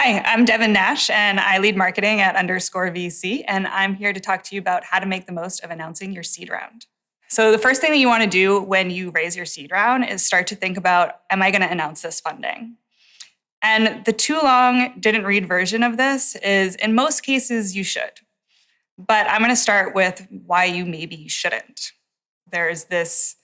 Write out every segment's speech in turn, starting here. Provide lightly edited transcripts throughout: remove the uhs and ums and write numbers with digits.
Hi, I'm Devin Nash, and I lead marketing at _VC, and I'm here to talk to you about how to make the most of announcing your seed round. So the first thing that you want to do when you raise your seed round is start to think about, am I going to announce this funding? And the too long didn't read version of this is, in most cases, you should. But I'm going to start with why you maybe shouldn't. There's this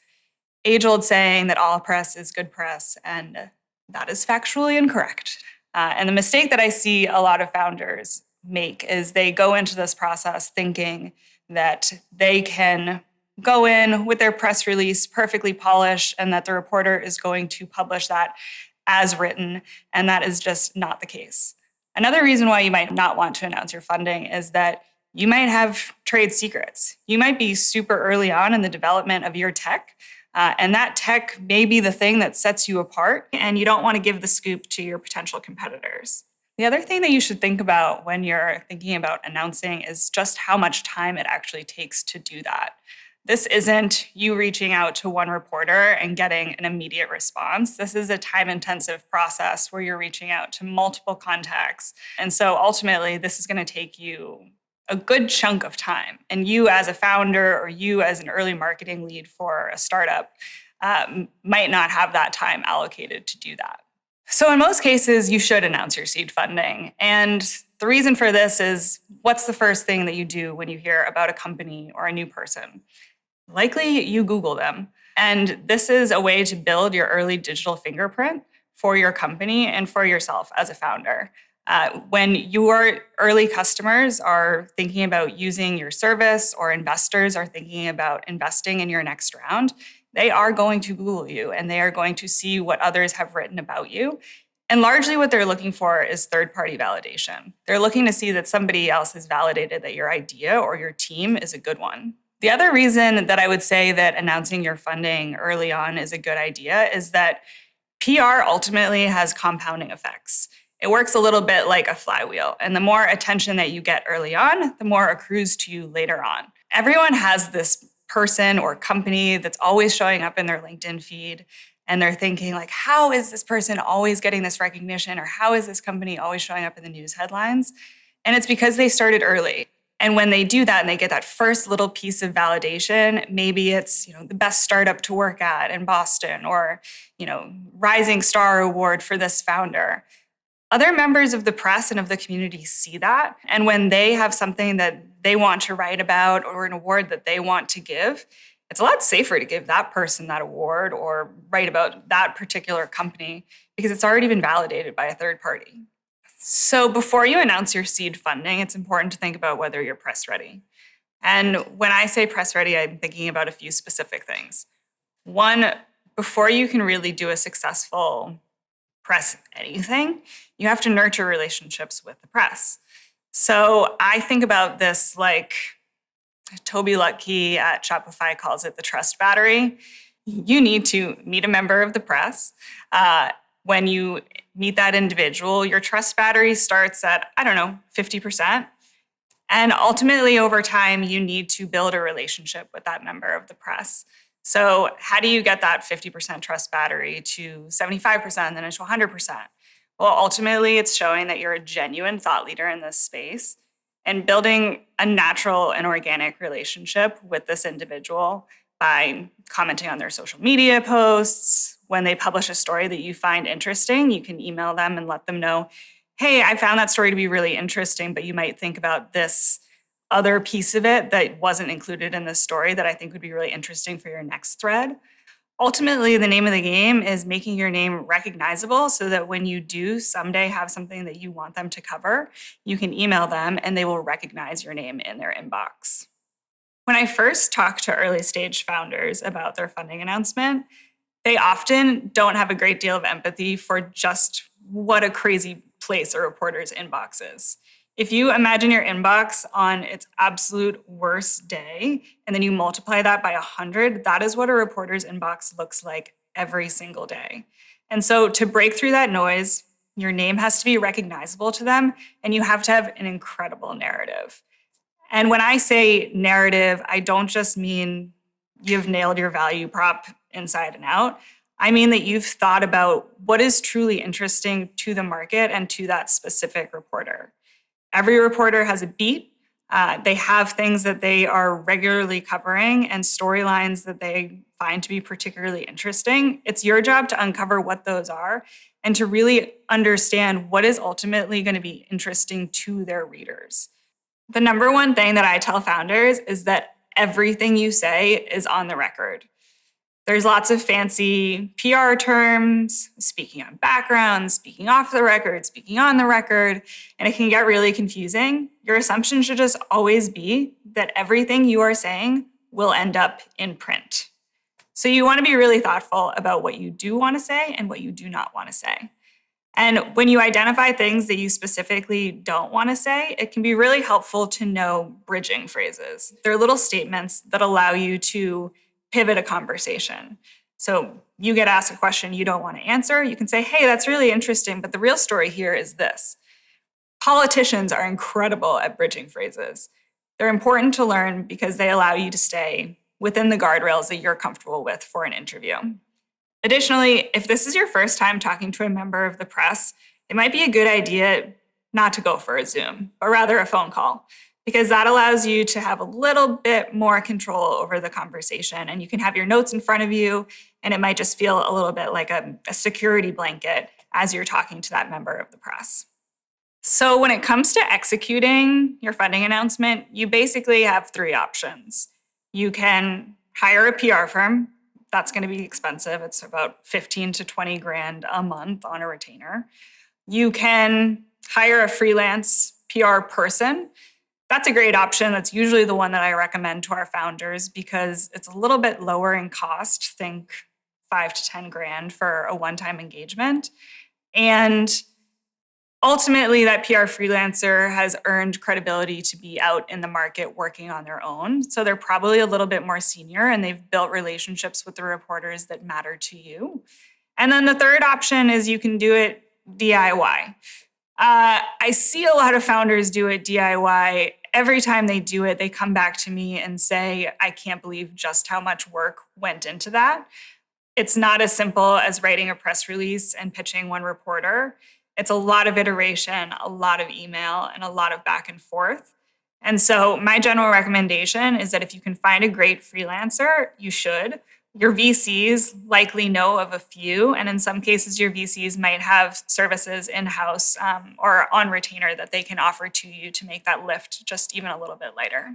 age-old saying that all press is good press, and that is factually incorrect. And the mistake that I see a lot of founders make is they go into this process thinking that they can go in with their press release perfectly polished and that the reporter is going to publish that as written, and that is just not the case. Another reason why you might not want to announce your funding is that you might have trade secrets. You might be super early on in the development of your tech, and that tech may be the thing that sets you apart, and you don't want to give the scoop to your potential competitors. The other thing that you should think about when you're thinking about announcing is just how much time it actually takes to do that. This isn't you reaching out to one reporter and getting an immediate response. This is a time-intensive process where you're reaching out to multiple contacts. And so ultimately, this is going to take you a good chunk of time. And you as a founder or you as an early marketing lead for a startup might not have that time allocated to do that. So in most cases, you should announce your seed funding. And the reason for this is, what's the first thing that you do when you hear about a company or a new person? Likely you Google them. And this is a way to build your early digital fingerprint for your company and for yourself as a founder. When your early customers are thinking about using your service or investors are thinking about investing in your next round, they are going to Google you and they are going to see what others have written about you. And largely what they're looking for is third-party validation. They're looking to see that somebody else has validated that your idea or your team is a good one. The other reason that I would say that announcing your funding early on is a good idea is that PR ultimately has compounding effects. It works a little bit like a flywheel, and the more attention that you get early on, the more accrues to you later on. Everyone has this person or company that's always showing up in their LinkedIn feed, and they're thinking like, how is this person always getting this recognition, or how is this company always showing up in the news headlines? And it's because they started early. And when they do that and they get that first little piece of validation, maybe it's, the best startup to work at in Boston, or, Rising Star Award for this founder. Other members of the press and of the community see that. And when they have something that they want to write about or an award that they want to give, it's a lot safer to give that person that award or write about that particular company because it's already been validated by a third party. So before you announce your seed funding, it's important to think about whether you're press ready. And when I say press ready, I'm thinking about a few specific things. One, before you can really do a successful press anything, you have to nurture relationships with the press. So I think about this like Toby Lutke at Shopify calls it the trust battery. You need to meet a member of the press. When you meet that individual, your trust battery starts at, 50%. And ultimately, over time, you need to build a relationship with that member of the press. So how do you get that 50% trust battery to 75% and then to 100%? Well, ultimately, it's showing that you're a genuine thought leader in this space and building a natural and organic relationship with this individual by commenting on their social media posts. When they publish a story that you find interesting, you can email them and let them know, hey, I found that story to be really interesting, but you might think about this other piece of it that wasn't included in this story that I think would be really interesting for your next thread. Ultimately, the name of the game is making your name recognizable so that when you do someday have something that you want them to cover, you can email them and they will recognize your name in their inbox. When I first talk to early stage founders about their funding announcement, they often don't have a great deal of empathy for just what a crazy place a reporter's inbox is. If you imagine your inbox on its absolute worst day, and then you multiply that by 100, that is what a reporter's inbox looks like every single day. And so to break through that noise, your name has to be recognizable to them, and you have to have an incredible narrative. And when I say narrative, I don't just mean you've nailed your value prop inside and out. I mean that you've thought about what is truly interesting to the market and to that specific reporter. Every reporter has a beat. They have things that they are regularly covering and storylines that they find to be particularly interesting. It's your job to uncover what those are and to really understand what is ultimately going to be interesting to their readers. The number one thing that I tell founders is that everything you say is on the record. There's lots of fancy PR terms, speaking on background, speaking off the record, speaking on the record, and it can get really confusing. Your assumption should just always be that everything you are saying will end up in print. So you want to be really thoughtful about what you do want to say and what you do not want to say. And when you identify things that you specifically don't want to say, it can be really helpful to know bridging phrases. They're little statements that allow you to pivot a conversation. So you get asked a question you don't want to answer, you can say, hey, that's really interesting, but the real story here is this. Politicians are incredible at bridging phrases. They're important to learn because they allow you to stay within the guardrails that you're comfortable with for an interview. Additionally, if this is your first time talking to a member of the press, it might be a good idea not to go for a Zoom, but rather a phone call, because that allows you to have a little bit more control over the conversation and you can have your notes in front of you and it might just feel a little bit like a security blanket as you're talking to that member of the press. So when it comes to executing your funding announcement, you basically have three options. You can hire a PR firm. That's going to be expensive. It's about 15 to 20 grand a month on a retainer. You can hire a freelance PR person. That's a great option. That's usually the one that I recommend to our founders because it's a little bit lower in cost. Think 5 to 10 grand for a one-time engagement. And ultimately, that PR freelancer has earned credibility to be out in the market working on their own. So they're probably a little bit more senior and they've built relationships with the reporters that matter to you. And then the third option is you can do it DIY. I see a lot of founders do it DIY. Every time they do it, they come back to me and say, I can't believe just how much work went into that. It's not as simple as writing a press release and pitching one reporter. It's a lot of iteration, a lot of email, and a lot of back and forth. And so my general recommendation is that if you can find a great freelancer, you should. Your VCs likely know of a few, and in some cases, your VCs might have services in-house or on retainer that they can offer to you to make that lift just even a little bit lighter.